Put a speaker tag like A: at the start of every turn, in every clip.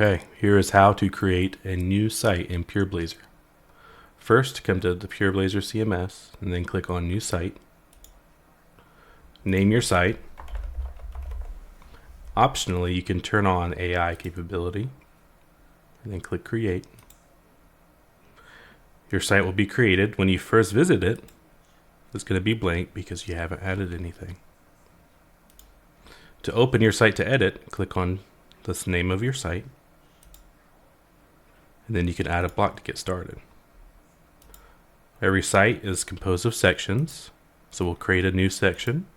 A: Okay, here is how to create a new site in PureBlazor. First, come to the PureBlazor CMS and then click on New Site. Name your site. Optionally, you can turn on AI capability and then click Create. Your site will be created. When you first visit it, it's going to be blank because you haven't added anything. To open your site to edit, click on the name of your site, and then you can add a block to get started. Every site is composed of sections, so we'll create a new section.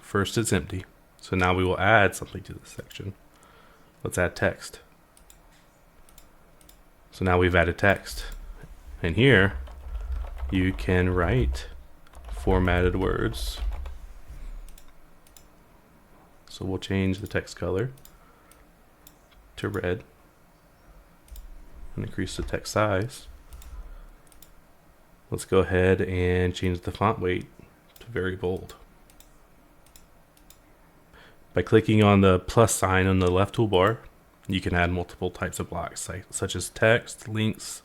A: First, it's empty, so now we will add something to this section. Let's add text. So now we've added text, and here you can write formatted words. So we'll change the text color to red and increase the text size. Let's go ahead and change the font weight to very bold. By clicking on the plus sign on the left toolbar, you can add multiple types of blocks, such as text, links,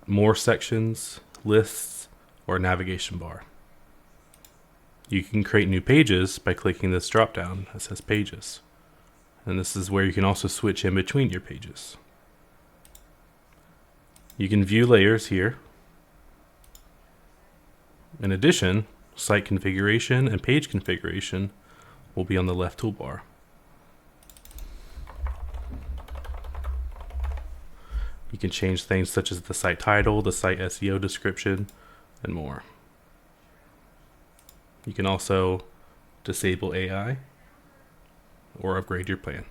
A: more sections, lists, or navigation bar. You can create new pages by clicking this drop down that says Pages. And this is where you can also switch in between your pages. You can view layers here. In addition, site configuration and page configuration will be on the left toolbar. You can change things such as the site title, the site SEO description, and more. You can also disable AI or upgrade your plan.